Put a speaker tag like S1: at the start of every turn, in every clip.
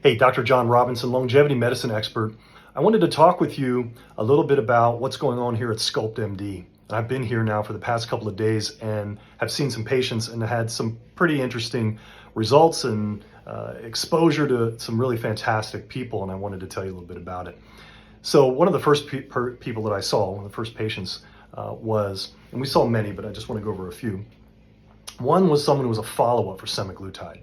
S1: Hey, Dr. John Robinson, longevity medicine expert. I wanted to talk with you a little bit about what's going on here at Sculpt MD. I've been here now for the past couple of days and have seen some patients and had some pretty interesting results and exposure to some really fantastic people, and I wanted to tell you a little bit about it. So one of the first people that I saw, one of the first patients was, and we saw many, but I just want to go over a few. One was someone who was a follow-up for Semaglutide.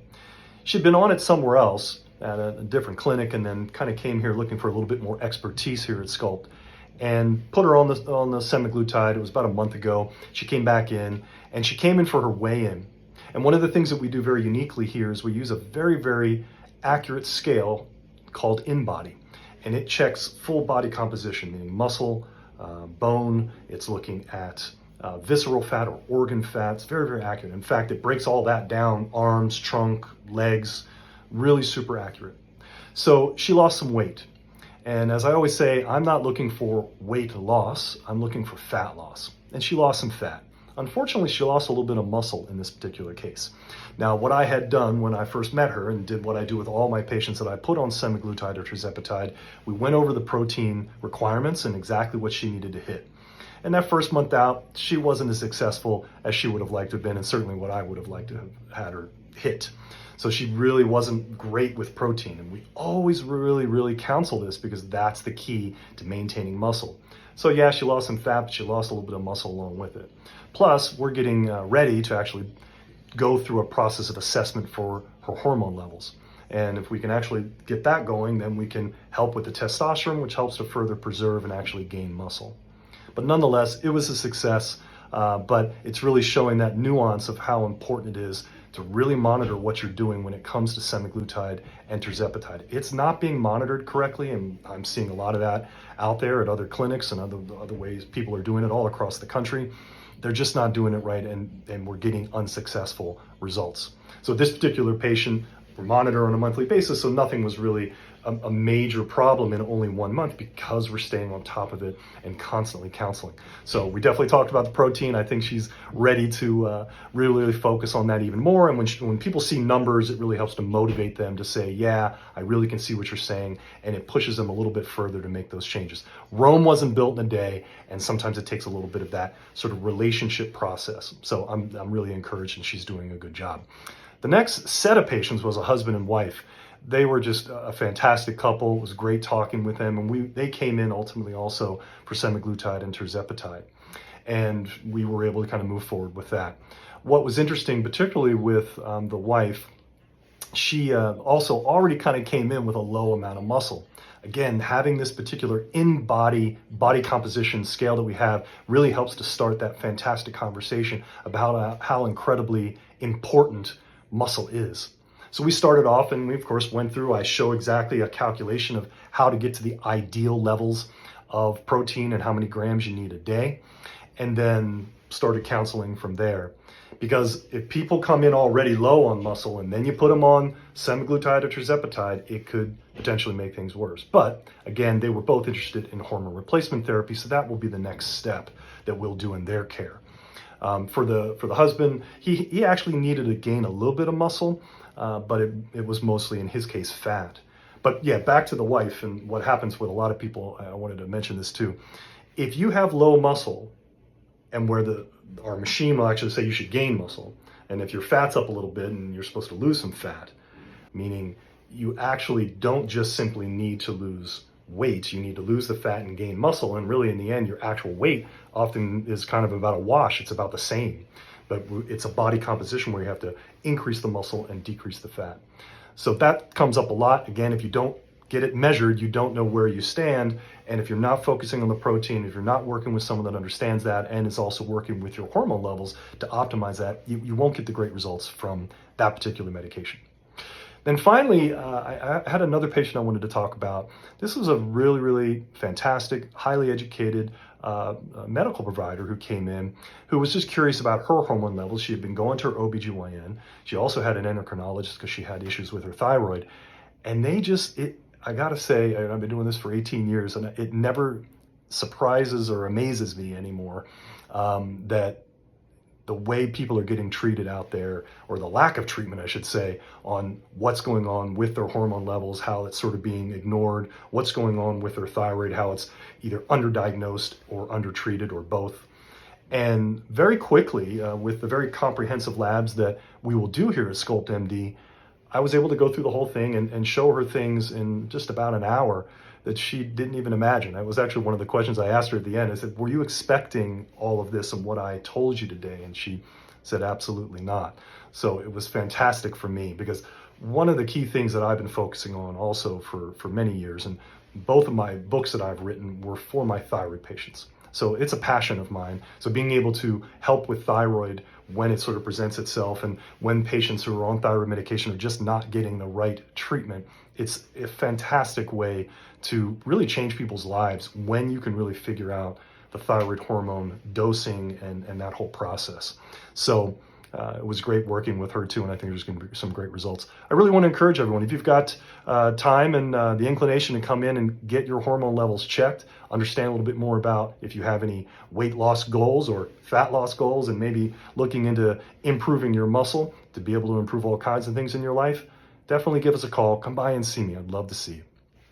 S1: She'd been on it somewhere else at a different clinic, and then kind of came here looking for a little bit more expertise here at Sculpt, and put her on the Semaglutide. It was about a month ago. She came back in, and she came in for her weigh-in. And one of the things that we do very uniquely here is we use a very, very accurate scale called InBody, and it checks full body composition, meaning muscle, bone. It's looking at visceral fat or organ fat. It's very, very accurate. In fact, it breaks all that down: arms, trunk, legs, really super accurate. So she lost some weight. And as I always say, I'm not looking for weight loss, I'm looking for fat loss. And she lost some fat. Unfortunately, she lost a little bit of muscle in this particular case. Now, what I had done when I first met her and did what I do with all my patients that I put on semaglutide or tirzepatide, we went over the protein requirements and exactly what she needed to hit. And that first month out, she wasn't as successful as she would have liked to have been, and certainly what I would have liked to have had her hit. So she really wasn't great with protein. And we always really, really counsel this because that's the key to maintaining muscle. So yeah, she lost some fat, but she lost a little bit of muscle along with it. Plus, we're getting ready to actually go through a process of assessment for her hormone levels. And if we can actually get that going, then we can help with the testosterone, which helps to further preserve and actually gain muscle. But nonetheless, it was a success, but it's really showing that nuance of how important it is to really monitor what you're doing when it comes to semaglutide and tirzepatide. It's not being monitored correctly, and I'm seeing a lot of that out there at other clinics and other ways people are doing it all across the country. They're just not doing it right, and we're getting unsuccessful results. So this particular patient, we're monitoring on a monthly basis, so nothing was really a major problem in only 1 month because we're staying on top of it and constantly counseling. So we definitely talked about the protein. I think she's ready to really focus on that even more. And when people see numbers, it really helps to motivate them to say, yeah, I really can see what you're saying. And it pushes them a little bit further to make those changes. Rome wasn't built in a day, and sometimes it takes a little bit of that sort of relationship process. So I'm really encouraged, and she's doing a good job. The next set of patients was a husband and wife. They were just a fantastic couple. It was great talking with them, and they came in ultimately also for semaglutide and tirzepatide, and we were able to kind of move forward with that. What was interesting, particularly with the wife, she also already kind of came in with a low amount of muscle. Again, having this particular body composition scale that we have really helps to start that fantastic conversation about how incredibly important muscle is. So we started off, and we of course went through, I show exactly a calculation of how to get to the ideal levels of protein and how many grams you need a day, and then started counseling from there. Because if people come in already low on muscle and then you put them on semaglutide or tirzepatide, it could potentially make things worse. But again, they were both interested in hormone replacement therapy, so that will be the next step that we'll do in their care. For the husband, he actually needed to gain a little bit of muscle, but it was mostly, in his case, fat. But yeah, back to the wife and what happens with a lot of people. I wanted to mention this too. If you have low muscle, and where our machine will actually say you should gain muscle, and if your fat's up a little bit and you're supposed to lose some fat, meaning you actually don't just simply need to lose weight, you need to lose the fat and gain muscle, and really in the end your actual weight often is kind of about a wash. It's about the same, but it's a body composition where you have to increase the muscle and decrease the fat. So that comes up a lot. Again, if you don't get it measured, you don't know where you stand, and if you're not focusing on the protein, if you're not working with someone that understands that and is also working with your hormone levels to optimize that, you won't get the great results from that particular medication. Then finally, I had another patient I wanted to talk about. This was a really, really fantastic, highly educated medical provider who came in, who was just curious about her hormone levels. She had been going to her OBGYN. She also had an endocrinologist because she had issues with her thyroid. And I gotta say, I've been doing this for 18 years, and it never surprises or amazes me anymore that the way people are getting treated out there, or the lack of treatment, I should say, on what's going on with their hormone levels, how it's sort of being ignored, what's going on with their thyroid, how it's either underdiagnosed or undertreated or both. And very quickly, with the very comprehensive labs that we will do here at Sculpt MD, I was able to go through the whole thing and show her things in just about an hour that she didn't even imagine. That was actually one of the questions I asked her at the end. I said, were you expecting all of this and what I told you today? And she said, absolutely not. So it was fantastic for me, because one of the key things that I've been focusing on also for many years, and both of my books that I've written were for my thyroid patients. So it's a passion of mine. So being able to help with thyroid when it sort of presents itself, and when patients who are on thyroid medication are just not getting the right treatment, it's a fantastic way to really change people's lives when you can really figure out the thyroid hormone dosing and that whole process. So it was great working with her too, and I think there's going to be some great results. I really want to encourage everyone, if you've got time and the inclination to come in and get your hormone levels checked, understand a little bit more about if you have any weight loss goals or fat loss goals, and maybe looking into improving your muscle to be able to improve all kinds of things in your life, definitely give us a call. Come by and see me. I'd love to see you.